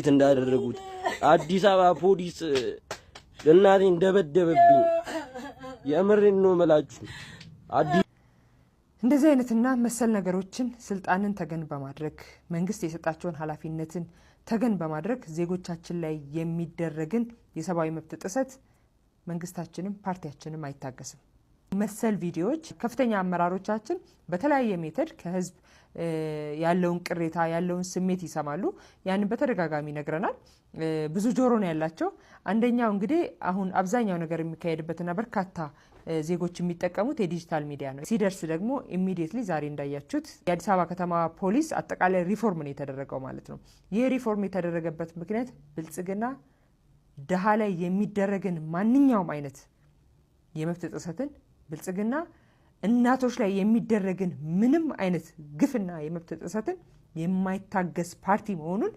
እንዴት እንዳደረጉት አዲስ አበባ ፖሊስ እናቴን እንደበደበብኝ የምሬን ነው መላችሁ። እንደዚህ አይነትና መሰል ነገሮችን ስልጣንን ተገን በማድረግ መንግስት የሰጣቸውን ኃላፊነትን ተገን በማድረግ ዜጎቻችን ላይ የሚደረግን የሰብአዊ መብት ጥሰት መንግስታችንም ፓርቲያችንም አይታገስም። መሰል ቪዲዮዎች ከፍተኛ አመራሮቻችን በተለያየ ሜተድ ከህዝብ ያለውን ቅሬታ ያለውን ስሜት ይሰማሉ። ያንን በተደጋጋሚ ነግረናል። ብዙ ጆሮ ነው ያላቸው። አንደኛው እንግዲህ አሁን አብዛኛው ነገር የሚካሄድበትና በርካታ ዜጎች የሚጠቀሙት የዲጂታል ሚዲያ ነው። ሲደርስ ደግሞ ኢሚዲየትሊ ዛሬ እንዳያችሁት የአዲስ አበባ ከተማ ፖሊስ አጠቃላይ ሪፎርም ነው የተደረገው ማለት ነው። ይህ ሪፎርም የተደረገበት ምክንያት ብልጽግና ደሃ ላይ የሚደረግን ማንኛውም አይነት የመብት ጥሰትን ብልጽግና እናቶች ላይ የሚደረግን ምንም አይነት ግፍና የመብት ጥሰትን የማይታገስ ፓርቲ መሆኑን